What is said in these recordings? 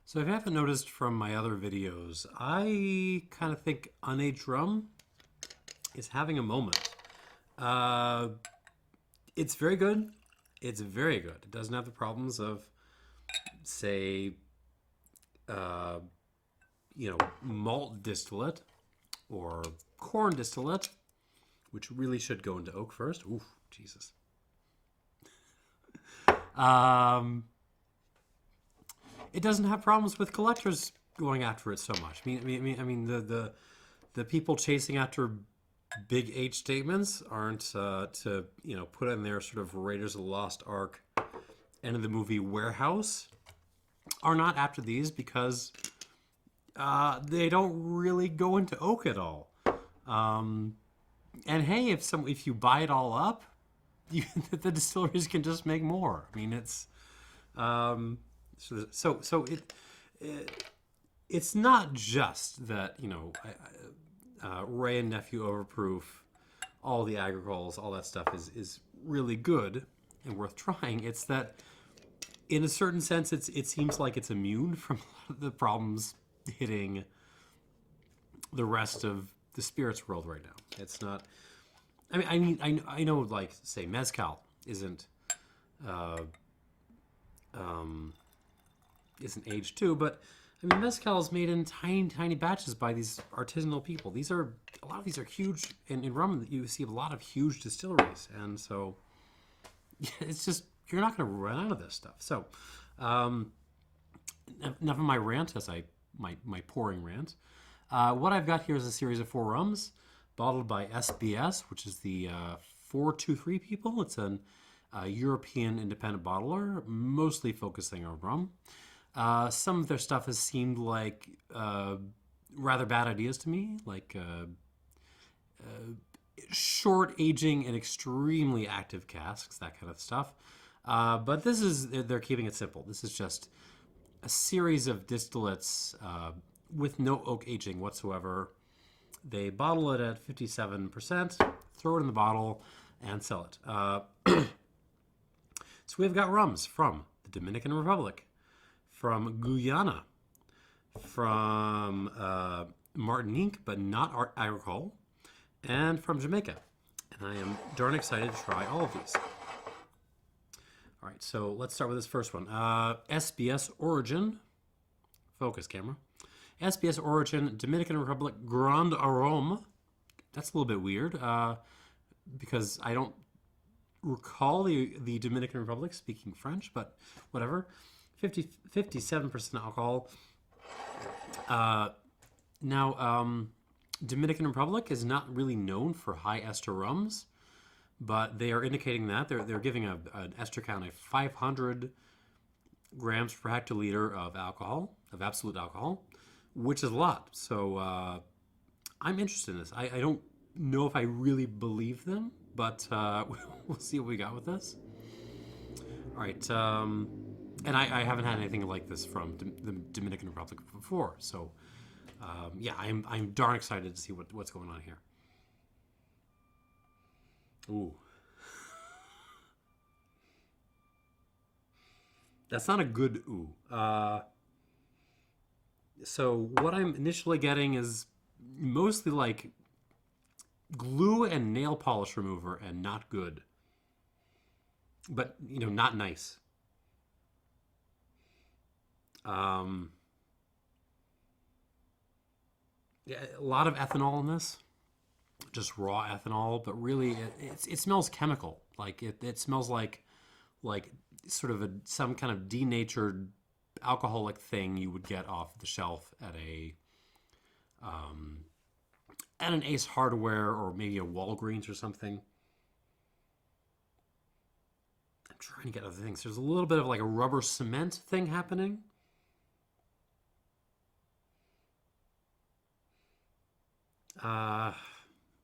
So if you haven't noticed from my other videos, I kind of think Unaged Rum is having a moment. It's very good. It's very good. It doesn't have the problems of, say, malt distillate or corn distillate, which really should go into oak first. Ooh, Jesus. It doesn't have problems with collectors going after it so much. I mean, the people chasing after big H statements aren't to put in their sort of Raiders of the Lost Ark end of the movie warehouse are not after these because they don't really go into oak at all. And hey, if you buy it all up, the distilleries can just make more. I mean, it's it's not just that Ray and Nephew Overproof, all the agricols, all that stuff is really good and worth trying. It's that in a certain sense, it seems like it's immune from a lot of the problems hitting the rest of the spirits world right now. It's not. I know, like, say, mezcal isn't aged too, but I mean, mezcal is made in tiny batches by these artisanal people. A lot of these are huge. In rum, you see a lot of huge distilleries, and so it's just you're not going to run out of this stuff. So, enough of my rant, my pouring rant. What I've got here is a series of 4 rums, bottled by S.B.S, which is the 423 people. It's a European independent bottler, mostly focusing on rum. Some of their stuff has seemed like rather bad ideas to me, like short aging in extremely active casks, that kind of stuff. But they're keeping it simple. This is just a series of distillates with no oak aging whatsoever. They bottle it at 57%, throw it in the bottle, and sell it. So we've got rums from the Dominican Republic, from Guyana, from Martinique, but not agricole, and from Jamaica. And I am darn excited to try all of these. All right, so let's start with this first one. SBS origin, focus camera. SBS origin, Dominican Republic, Grand Aroma. That's a little bit weird because I don't recall the Dominican Republic speaking French, but whatever. 57% alcohol. Now, Dominican Republic is not really known for high ester rums, but they are indicating that they're giving an ester count of 500 grams per hectoliter of alcohol, of absolute alcohol, which is a lot. So I'm interested in this. I don't know if I really believe them, but we'll see what we got with this. All right. And I haven't had anything like this from the Dominican Republic before. So, yeah, I'm darn excited to see what's going on here. Ooh. That's not a good ooh. So what I'm initially getting is mostly like glue and nail polish remover and not good. But, not nice. Yeah, a lot of ethanol in this, just raw ethanol, but really it smells chemical. Like it smells like sort of some kind of denatured alcoholic thing you would get off the shelf at an Ace Hardware or maybe a Walgreens or something. I'm trying to get other things. There's a little bit of like a rubber cement thing happening.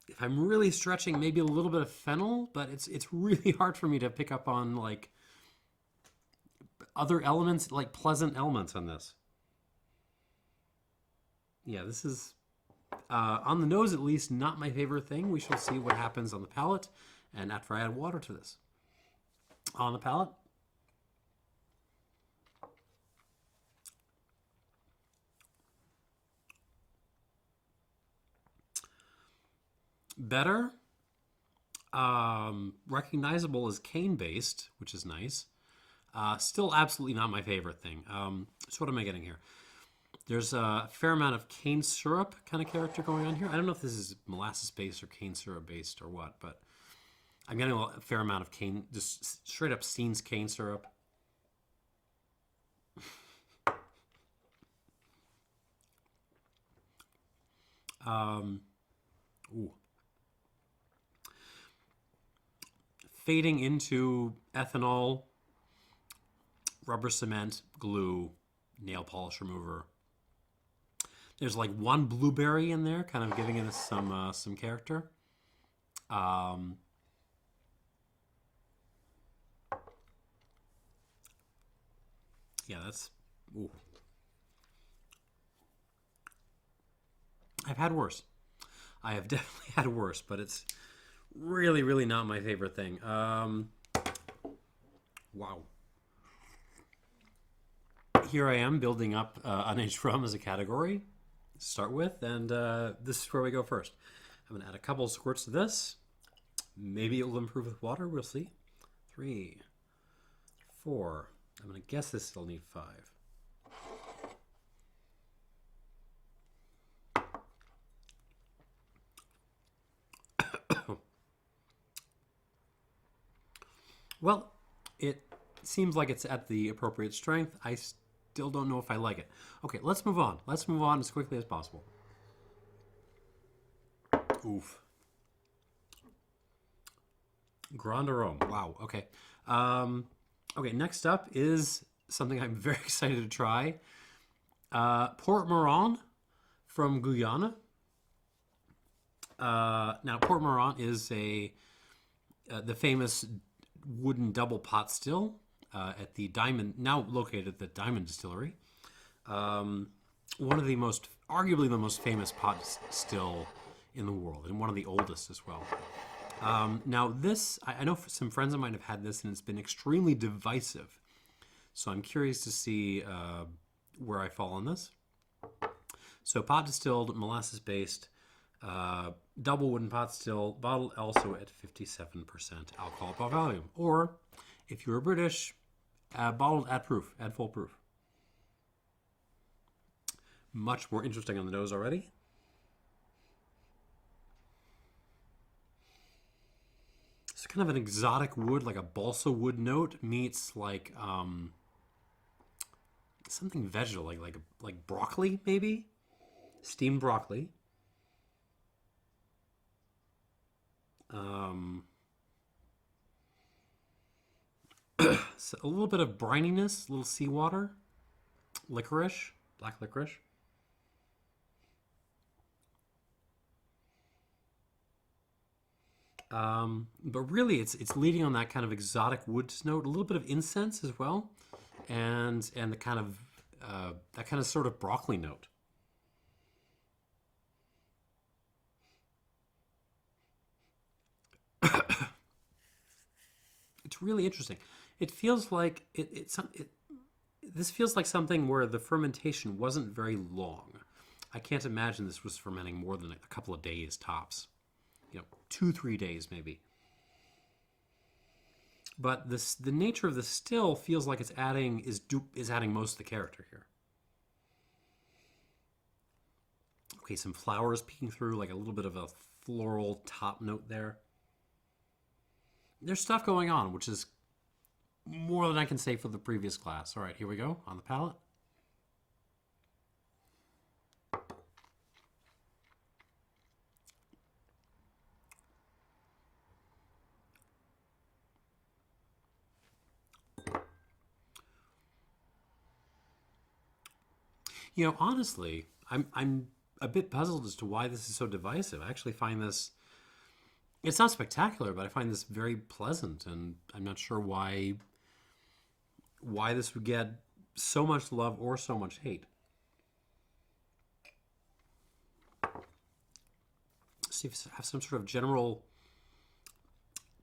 If I'm really stretching, maybe a little bit of fennel, but it's really hard for me to pick up on like other elements, like pleasant elements on this. Yeah, this is on the nose at least not my favorite thing. We shall see what happens on the palate, and after I add water to this. On the palate, better. Recognizable as cane-based, which is nice. Still absolutely not my favorite thing. So what am I getting here? There's a fair amount of cane syrup kind of character going on here. I don't know if this is molasses-based or cane syrup-based or what, but I'm getting a fair amount of cane, just straight up Steen's cane syrup. Ooh. Fading into ethanol, rubber cement, glue, nail polish remover. There's like one blueberry in there, kind of giving it some character. Yeah, that's. Ooh. I've had worse. I have definitely had worse, but it's really, really not my favorite thing. Wow. Here I am building up unaged rum as a category to start with, and this is where we go first. I'm going to add a couple squirts of this. Maybe it will improve with water. We'll see. 3, 4. I'm going to guess this will need 5. Well, it seems like it's at the appropriate strength. I still don't know if I like it. Okay, let's move on. Let's move on as quickly as possible. Oof. Grande Rome. Wow, okay. Okay, next up is something I'm very excited to try. Port Mourant from Guyana. Now, Port Mourant is the famous wooden double pot still at the Diamond, now located at the Diamond Distillery. One of the arguably the most famous pot still in the world, and one of the oldest as well. Now this, I know some friends of mine have had this, and it's been extremely divisive. So I'm curious to see where I fall on this. So pot distilled, molasses-based, double wooden pot still, bottled also at 57% alcohol by volume. Or, if you're British, bottled at proof, at full proof. Much more interesting on the nose already. It's kind of an exotic wood, like a balsa wood note meets like something vegetal, like broccoli maybe, steamed broccoli. So a little bit of brininess, a little seawater, licorice, black licorice. But really, it's leading on that kind of exotic woods note, a little bit of incense as well, and the kind of that kind of sort of broccoli note. It's really interesting. It feels like this feels like something where the fermentation wasn't very long. I can't imagine this was fermenting more than a couple of days tops. 2-3 days maybe. But the nature of the still feels like it's adding most of the character here. Okay, some flowers peeking through, like a little bit of a floral top note there. There's stuff going on, which is more than I can say for the previous glass. All right, here we go on the palate. Honestly, I'm a bit puzzled as to why this is so divisive. I actually find this, it's not spectacular, but I find this very pleasant, and I'm not sure why this would get so much love or so much hate. See if it has some sort of general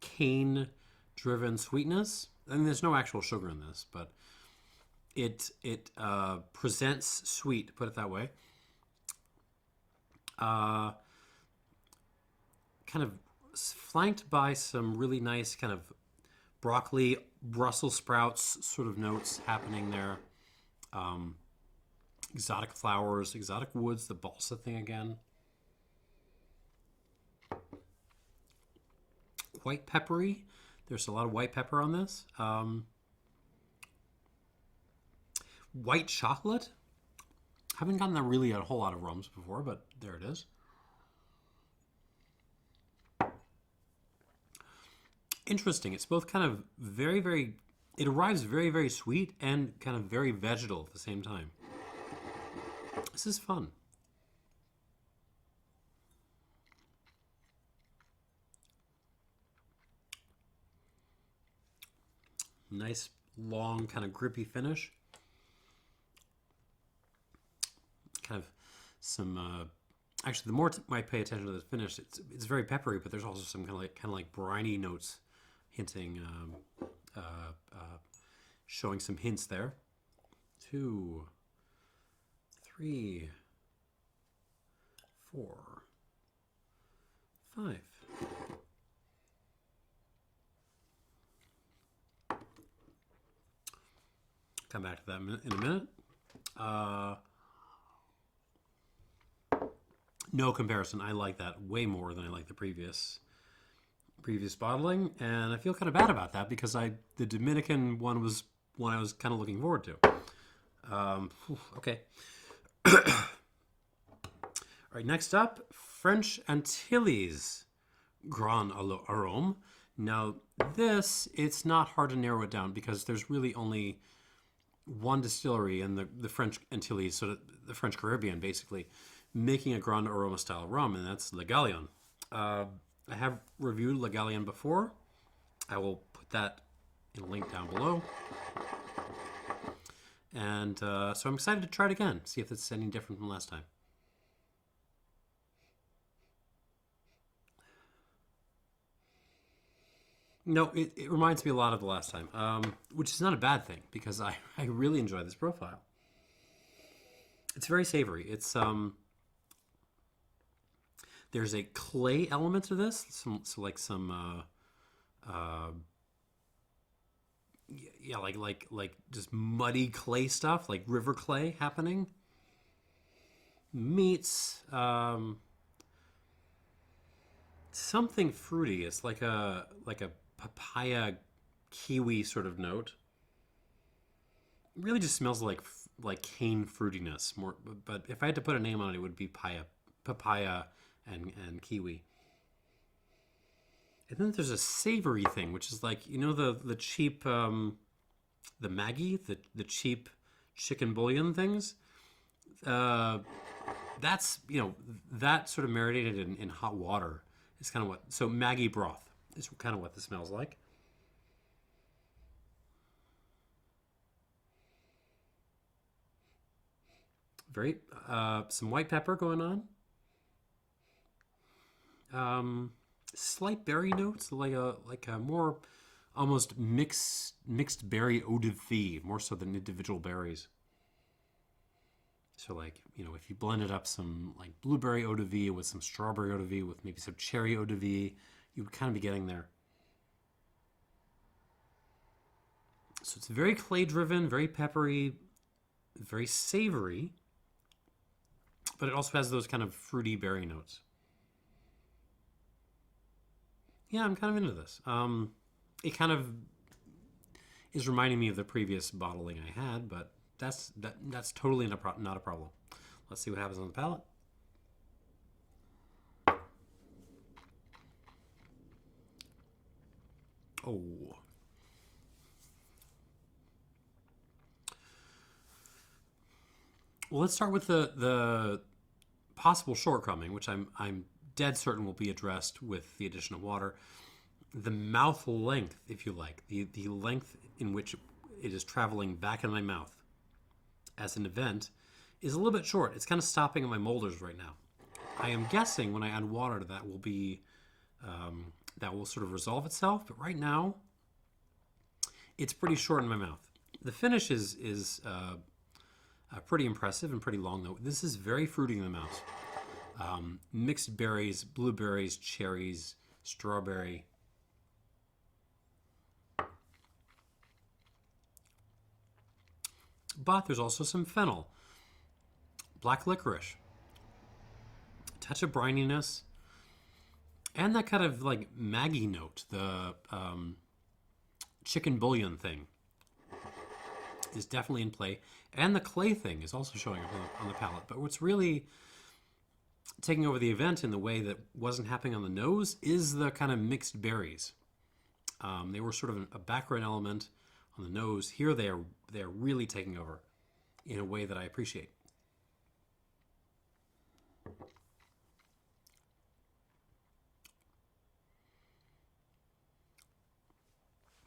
cane-driven sweetness. I mean, there's no actual sugar in this, but it presents sweet, put it that way. Kind kind of flanked by some really nice kind of broccoli, Brussels sprouts sort of notes happening there. Exotic flowers, exotic woods, the balsa thing again. Quite peppery. There's a lot of white pepper on this. White chocolate. Haven't gotten that really a whole lot of rums before, but there it is. Interesting. It's both kind of very, very... It arrives very, very sweet and kind of very vegetal at the same time. This is fun. Nice, long, kind of grippy finish. Kind of some... actually, the more I pay attention to the finish, it's very peppery, but there's also some kind of like briny notes hinting... showing some hints there. 2, 3, 4, 5. Come back to that in a minute. No comparison. I like that way more than I like the previous bottling, and I feel kind of bad about that because the Dominican one was one I was kind of looking forward to. Okay. All right, next up, French Antilles Grand Arome. Now, it's not hard to narrow it down because there's really only one distillery in the French Antilles, so the French Caribbean, basically, making a Grand Aroma style rum, and that's Le Galion. I have reviewed Le Galion before. I will put that in a link down below. And so I'm excited to try it again, see if it's any different from last time. No, it reminds me a lot of the last time, which is not a bad thing because I really enjoy this profile. It's very savory. It's there's a clay element to this, yeah, like just muddy clay stuff, like river clay happening. Meets something fruity. It's like a papaya kiwi sort of note. It really just smells like cane fruitiness more. But if I had to put a name on it, it would be papaya and kiwi. And then there's a savory thing, which is like, you know, the cheap, the Maggi, the cheap chicken bouillon things. That's, you know, that sort of marinated in hot water is kind of what, so Maggi broth is kind of what this smells like. Very, some white pepper going on. Slight berry notes, like a more almost mixed berry eau de vie, more so than individual berries. So like, you know, if you blended up some like blueberry eau de vie with some strawberry eau de vie with maybe some cherry eau de vie, you would kind of be getting there. So it's very clay driven, very peppery, very savory, but it also has those kind of fruity berry notes. Yeah, I'm kind of into this. It kind of is reminding me of the previous bottling I had, but that's totally not a problem. Let's see what happens on the palate. Oh. Well, let's start with the possible shortcoming, which I'm dead certain will be addressed with the addition of water. The mouth length, if you like, the length in which it is traveling back in my mouth as an event is a little bit short. It's kind of stopping in my molders right now. I am guessing when I add water that will be that will sort of resolve itself, but right now it's pretty short in my mouth. The finish is pretty impressive and pretty long though. This is very fruity in the mouth. Mixed berries, blueberries, cherries, strawberry. But there's also some fennel, black licorice, a touch of brininess, and that kind of like Maggie note, the chicken bouillon thing is definitely in play. And the clay thing is also showing up on the palate. But what's really taking over the event in the way that wasn't happening on the nose is the kind of mixed berries. They were sort of a background element on the nose. Here they are really taking over in a way that I appreciate.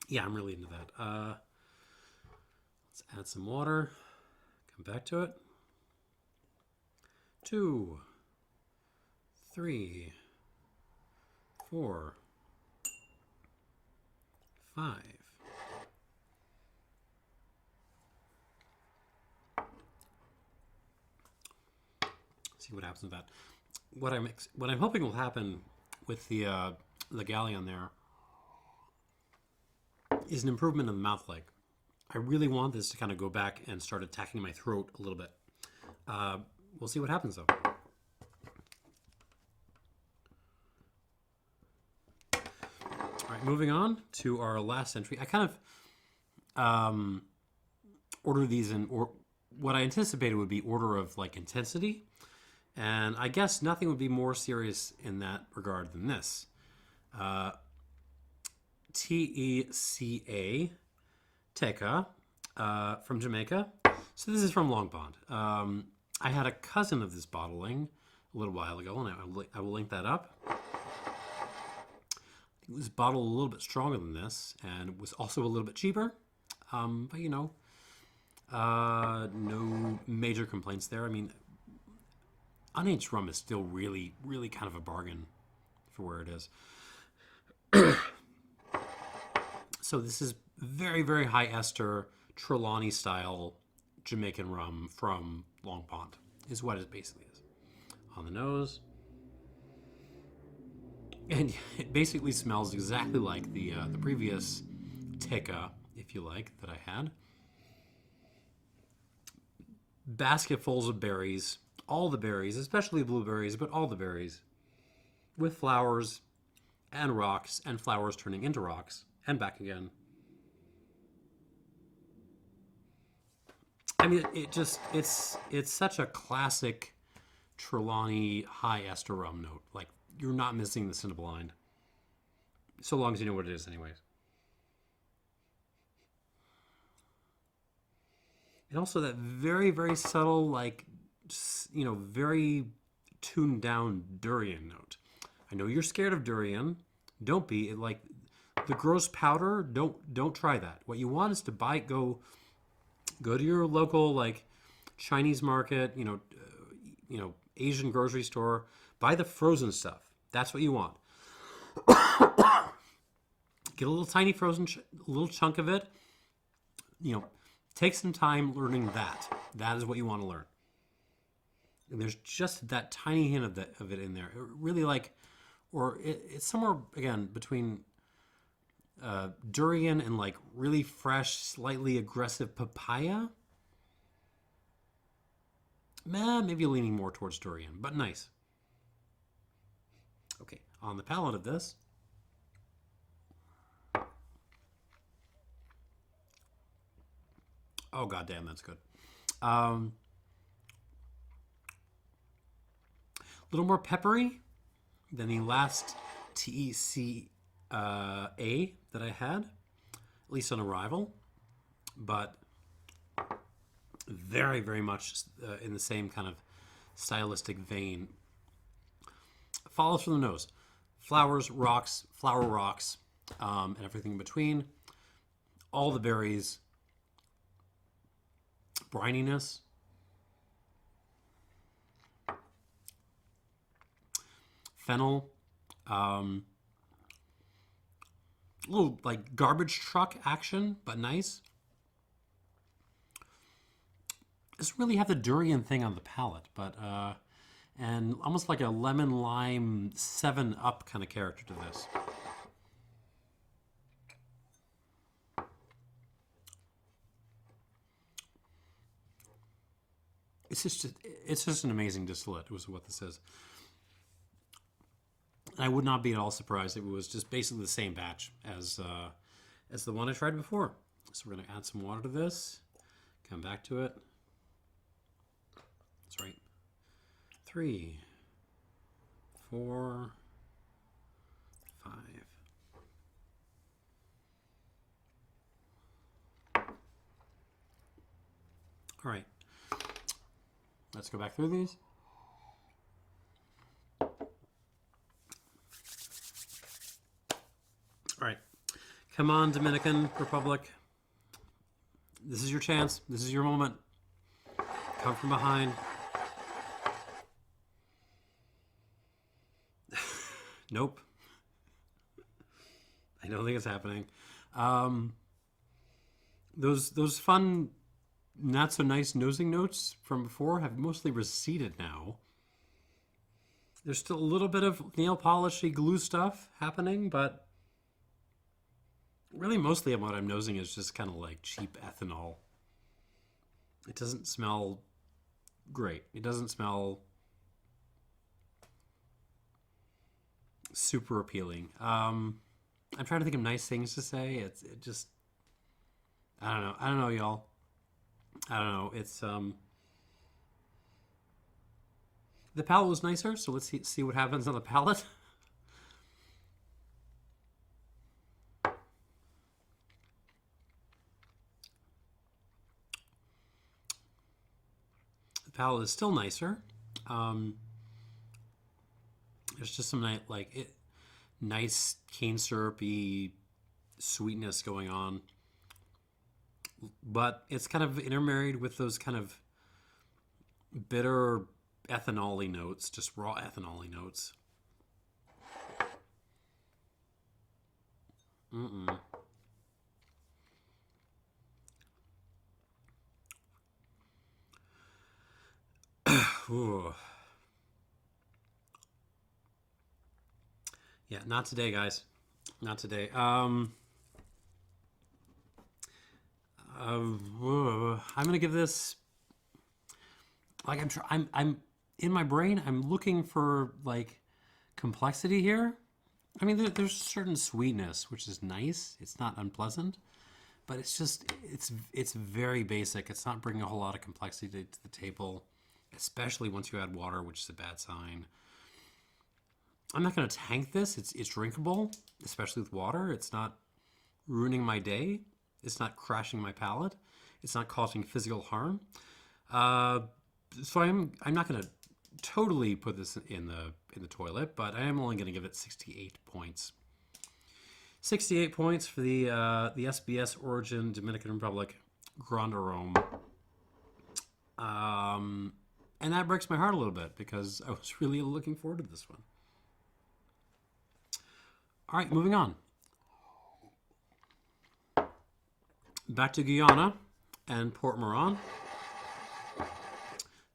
Yeah, I'm really into that. Let's add some water. Come back to it. 2, 3, 4, 5. See what happens with that. What I'm hoping will happen with the Galion there is an improvement in the mouth leg. I really want this to kind of go back and start attacking my throat a little bit. We'll see what happens though. All right, moving on to our last entry. I kind of ordered these in what I anticipated would be order of like intensity. And I guess nothing would be more serious in that regard than this. TECA, TECA, from Jamaica. So this is from Long Pond. I had a cousin of this bottling a little while ago, and I will link that up. It was bottled a little bit stronger than this, and it was also a little bit cheaper. But you know, no major complaints there. I mean, Unaged Rum is still really, really kind of a bargain for where it is. So this is very, very high ester, Trelawney style Jamaican rum from Long Pond, is what it basically is. On the nose. And it basically smells exactly like the previous TECA, if you like, that I had. Basketfuls of berries, all the berries, especially blueberries, but all the berries, with flowers and rocks, and flowers turning into rocks, and back again. I mean, it's such a classic Trelawney high ester rum note. Like, you're not missing the Cinnabblind, so long as you know what it is anyways. And also that very, very subtle, like, you know, very tuned down durian note. I know you're scared of durian. Don't be. Like, the gross powder, don't try that. What you want is to go to your local, like, Chinese market, you know, Asian grocery store, buy the frozen stuff. That's what you want. Get a little tiny frozen, little chunk of it. You know, take some time learning that. That is what you want to learn. And there's just that tiny hint of it in there. It really it's somewhere, again, between durian and like really fresh, slightly aggressive papaya. Maybe leaning more towards durian, but nice. Okay, on the palate of this. Oh, goddamn, that's good. A little more peppery than the last TECA that I had, at least on arrival, but very, very much in the same kind of stylistic vein. Follows from the nose. Flowers, rocks, flower rocks, and everything in between. All the berries. Brininess. Fennel. A little like garbage truck action, but nice. Doesn't really have the durian thing on the palate, but and almost like a lemon lime 7-Up kind of character to this. It's just an amazing distillate, was what this is. I would not be at all surprised if it was just basically the same batch as the one I tried before. So we're going to add some water to this. Come back to it. That's right. 3, 4, 5. All right. Let's go back through these. All right. Come on, Dominican Republic. This is your chance. This is your moment. Come from behind. Nope. I don't think it's happening. Those fun, not so nice nosing notes from before have mostly receded now. There's still a little bit of nail polishy glue stuff happening, but really mostly what I'm nosing is just kind of like cheap ethanol. It doesn't smell great. It doesn't smell super appealing. I'm trying to think of nice things to say. It just, I don't know, y'all. I don't know. It's the palate was nicer, so let's see what happens on the palate. The palate is still nicer. There's just some nice cane syrupy sweetness going on, but it's kind of intermarried with those kind of bitter ethanol-y notes, just raw ethanol-y notes. Ooh. Yeah, not today, guys. Not today. I'm gonna give this, like, I'm in my brain. I'm looking for like complexity here. I mean, there's certain sweetness, which is nice. It's not unpleasant, but it's just it's very basic. It's not bringing a whole lot of complexity to the table, especially once you add water, which is a bad sign. I'm not going to tank this. It's drinkable, especially with water. It's not ruining my day. It's not crashing my palate. It's not causing physical harm. So I'm not going to totally put this in the toilet, but I am only going to give it 68 points. 68 points for the S.B.S. Origin Dominican Republic Grande Aroma. And that breaks my heart a little bit because I was really looking forward to this one. All right, moving on. Back to Guyana and Port Mourant.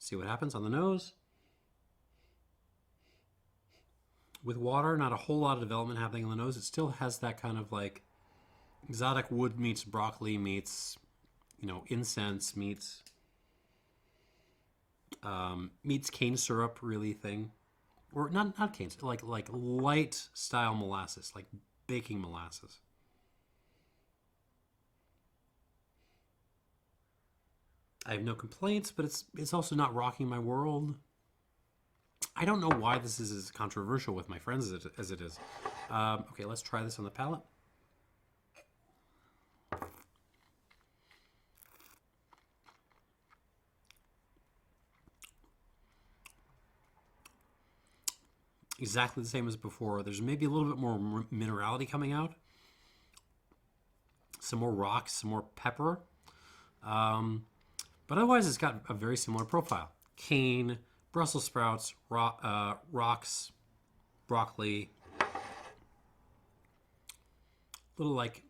See what happens on the nose. With water, not a whole lot of development happening on the nose. It still has that kind of like exotic wood meets broccoli meets, incense meets cane syrup really thing. Or not cane syrup, like light style molasses, like baking molasses. I have no complaints, but it's also not rocking my world. I don't know why this is as controversial with my friends as it is. Okay, let's try this on the palate. Exactly the same as before. There's maybe a little bit more minerality coming out. Some more rocks, some more pepper. But otherwise, it's got a very similar profile. Cane, Brussels sprouts, rocks, broccoli. Little like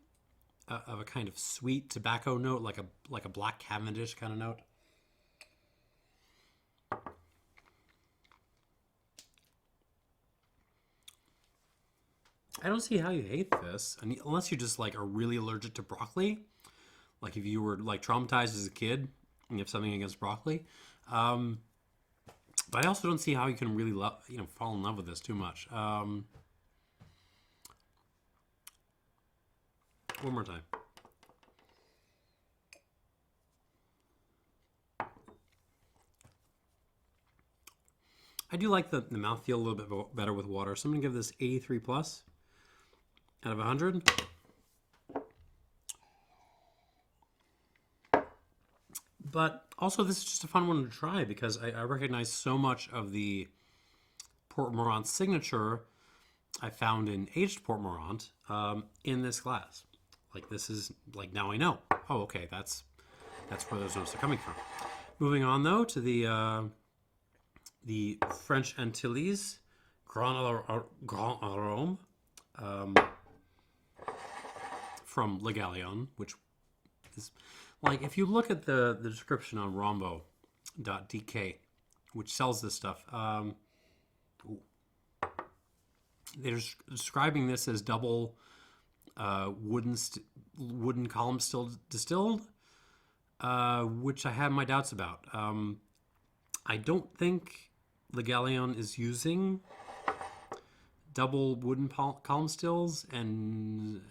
of a kind of sweet tobacco note, like a black Cavendish kind of note. I don't see how you hate this, unless you just like are really allergic to broccoli. Like if you were like traumatized as a kid and you have something against broccoli. But I also don't see how you can really love, fall in love with this too much. One more time. I do like the mouthfeel a little bit better with water, so I'm going to give this 83 plus out of 100. But also, this is just a fun one to try because I recognize so much of the Port Mourant signature I found in aged Port Mourant in this glass. Like this is like now I know. Oh, okay, that's where those notes are coming from. Moving on though to the French Antilles Grand Arome from Le Galion, which is like if you look at the description on rombo.dk, which sells this stuff, they're describing this as double wooden column still distilled, which I have my doubts about. I don't think Le Galion is using double wooden column stills, and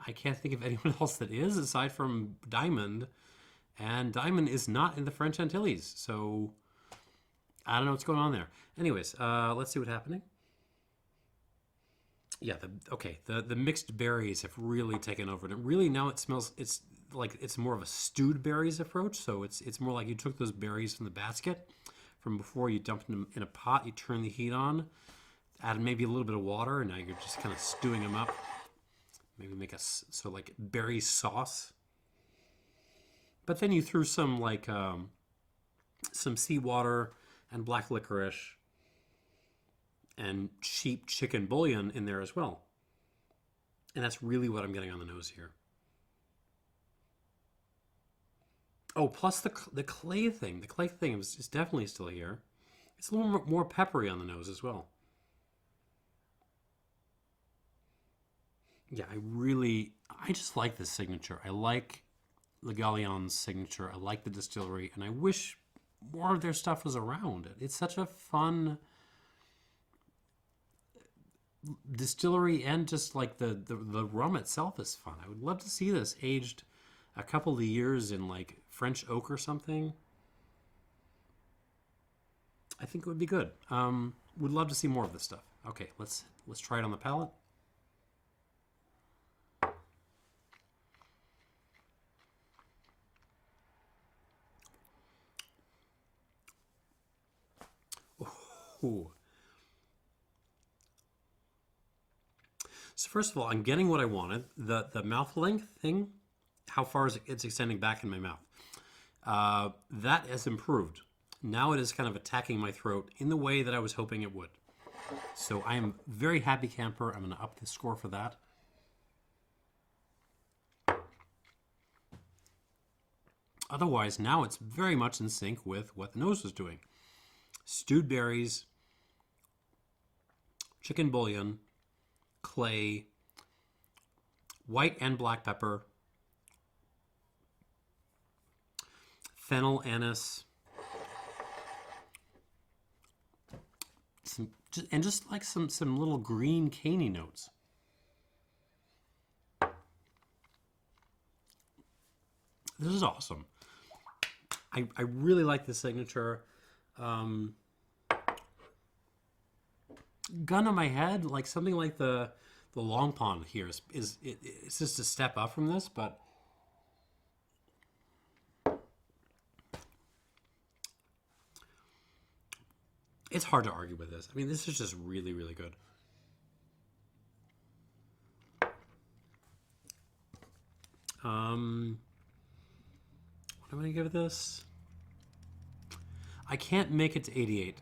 I can't think of anyone else that is aside from Diamond, and Diamond is not in the French Antilles, so I don't know what's going on there. Anyways, let's see what's happening. Yeah, the mixed berries have really taken over, and really now it smells. It's like it's more of a stewed berries approach. So it's more like you took those berries from the basket from before, you dumped them in a pot, you turn the heat on, add maybe a little bit of water, and now you're just kind of stewing them up. Maybe make like berry sauce. But then you threw some like some seawater and black licorice and sheep chicken bouillon in there as well. And that's really what I'm getting on the nose here. Oh, plus the clay thing. The clay thing is definitely still here. It's a little more peppery on the nose as well. Yeah, I just like this signature. I like Le Galion's signature. I like the distillery, and I wish more of their stuff was around. It's such a fun distillery, and just like the rum itself is fun. I would love to see this aged a couple of years in like French oak or something. I think it would be good. Would love to see more of this stuff. Okay, let's try it on the palate. Ooh. So first of all, I'm getting what I wanted. The mouth length thing, how far is it's extending back in my mouth. That has improved. Now it is kind of attacking my throat in the way that I was hoping it would. So I am very happy camper. I'm going to up the score for that. Otherwise, now it's very much in sync with what the nose was doing. Stewed berries, chicken bouillon, clay, white and black pepper, fennel, anise, just like some little green caney notes. This is awesome. I really like the signature. Gun on my head, like something like the Long Pond here is just a step up from this, but it's hard to argue with this. I mean, this is just really, really good. What am I going to give this? I can't make it to 88.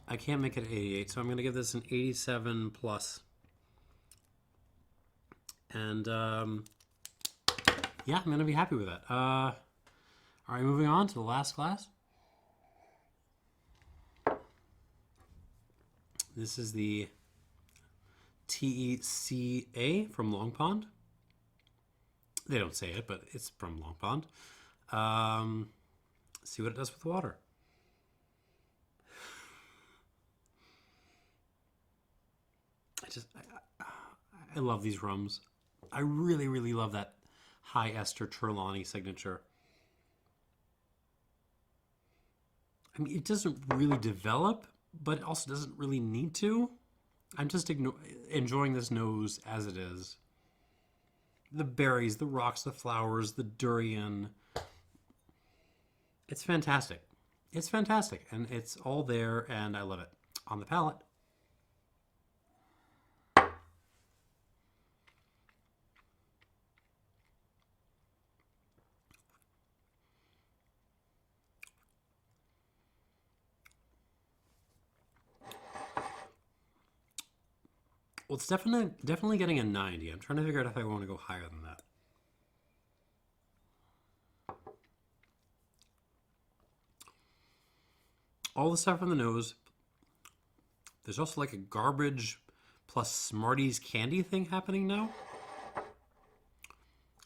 I can't make it 88, so I'm going to give this an 87 plus. And yeah, I'm going to be happy with that. All right, moving on to the last glass. This is the TECA from Long Pond. They don't say it, but it's from Long Pond. See what it does with water. I love these rums. I really, really love that high ester Trelawney signature. I mean, it doesn't really develop, but it also doesn't really need to. I'm just enjoying this nose as it is. The berries, the rocks, the flowers, the durian. It's fantastic. It's fantastic. And it's all there, and I love it. On the palate. Well, it's definitely getting a 90. I'm trying to figure out if I want to go higher than that. All the stuff on the nose. There's also like a garbage plus Smarties candy thing happening now.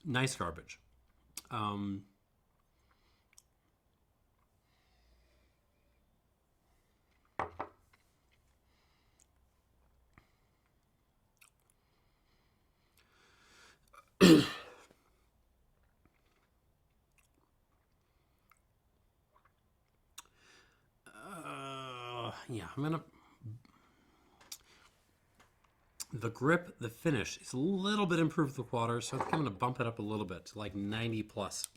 Nice garbage. Yeah, I'm gonna. The grip, the finish is a little bit improved with water, so I think I'm gonna bump it up a little bit to like 90 plus.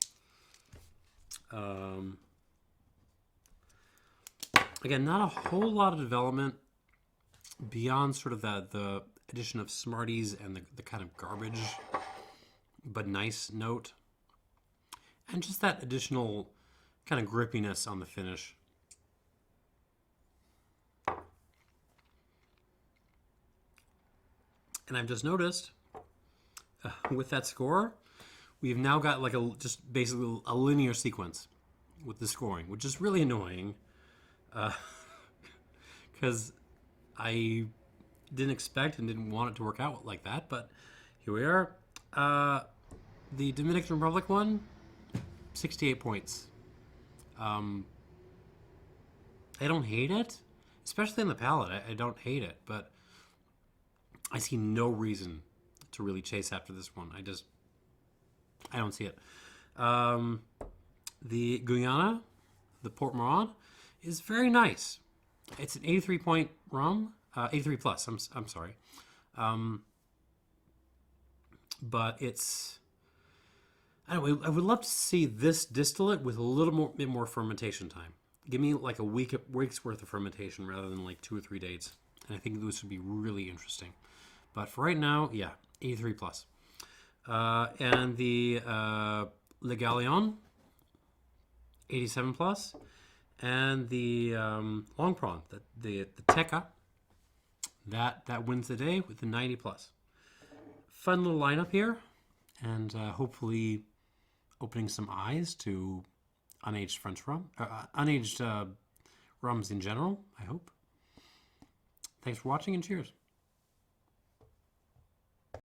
Again, not a whole lot of development beyond sort of the addition of Smarties and the kind of garbage but nice note, and just that additional kind of grippiness on the finish. And I've just noticed with that score, we've now got like just basically a linear sequence with the scoring, which is really annoying because I didn't expect and didn't want it to work out like that. But here we are. The Dominican Republic one, 68 points. I don't hate it, especially on the palate. I don't hate it, but I see no reason to really chase after this one. I don't see it. The Guyana, the Port Mourant, is very nice. It's an 83 point rum, 83 plus. I'm sorry, but it's. I don't know, I would love to see this distillate with a little bit more fermentation time. Give me like a week's worth of fermentation rather than like 2 or 3 days, and I think this would be really interesting. But for right now, yeah, 83 plus. And the Le Galion, 87 plus. And the Long Prawn, the TECA, that wins the day with the 90 plus. Fun little lineup here. And hopefully opening some eyes to unaged French rum, unaged rums in general, I hope. Thanks for watching and cheers.